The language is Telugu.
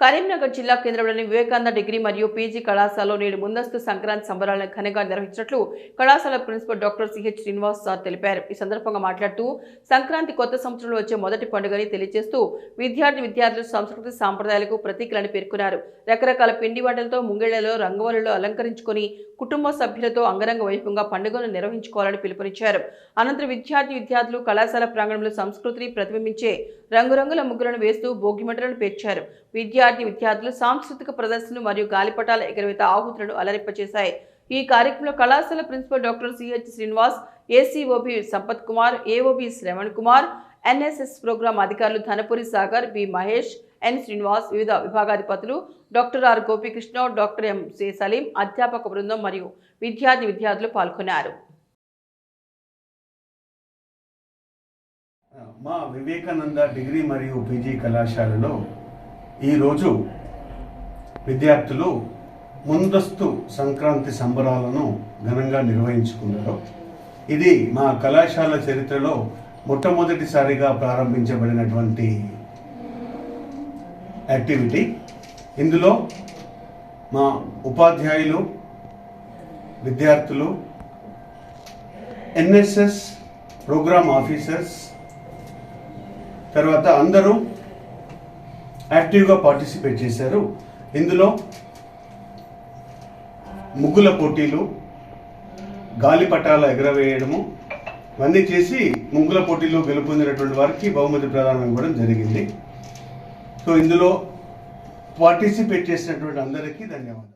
కరీంనగర్ జిల్లా కేంద్రంలోని వివేకానంద డిగ్రీ మరియు పీజీ కళాశాలలో నేడు ముందస్తు సంక్రాంతి సంబరాలను ఘనంగా నిర్వహించినట్లు కళాశాల principal doctor CH Srinivas sir తెలిపారు. ఈ సందర్భంగా మాట్లాడుతూ సంక్రాంతి కొత్త సంవత్సరంలో వచ్చే మొదటి పండుగని తెలియజేస్తూ విద్యార్థులు సంస్కృతి సాంప్రదాయాలకు ప్రతీకలని పేర్కొన్నారు. రకరకాల పిండి వంటలతో ముంగిళ్లలో రంగవల్లులో అలంకరించుకొని కుటుంబ సభ్యులతో అంగరంగ వైభవంగా పండుగను నిర్వహించుకోవాలని పిలుపునిచ్చారు. అనంతరం విద్యార్థులు కళాశాల ప్రాంగణంలో సంస్కృతిని ప్రతిబింబించే రంగురంగుల ముగ్గులను వేస్తూ భోగిమంటలను పేర్చారు. విద్యార్థులు సాంస్కృతిక ప్రదర్శనలు మరియు గాలిపటాల ఎగరవేత ఆహుతులను అలరింపచేశాయి. ఈ కార్యక్రమంలో కళాశాల principal doctor CH Srinivas, ACOB Sampath Kumar, AOB Shravan Kumar, NSS programme అధికారులు ధనపురి సాగర్, బి మహేష్, ఎన్ శ్రీనివాస్, వివిధ విభాగాధిపతులు doctor R Gopikrishna, doctor M C Saleem, అధ్యాపక బృందం మరియు విద్యార్థులు పాల్గొన్నారు. మా వివేకానంద డిగ్రీ మరియు పీజీ కళాశాలలో ఈరోజు విద్యార్థులు ముందస్తు సంక్రాంతి సంబరాలను ఘనంగా నిర్వహించుకున్నారు. ఇది మా కళాశాల చరిత్రలో మొట్టమొదటిసారిగా ప్రారంభించబడినటువంటి యాక్టివిటీ. ఇందులో మా ఉపాధ్యాయులు, విద్యార్థులు, ఎన్ఎస్ఎస్ ప్రోగ్రామ్ ఆఫీసర్స్ తర్వాత అందరూ యాక్టివ్గా పార్టిసిపేట్ చేశారు. ఇందులో ముగ్గుల పోటీలు, గాలిపటాల ఎగరవేయడము ఇవన్నీ చేసి ముగ్గుల పోటీలో గెలుపొందినటువంటి వారికి బహుమతి ప్రదానం ఇవ్వడం జరిగింది. సో ఇందులో పార్టిసిపేట్ చేసినటువంటి అందరికీ ధన్యవాదాలు.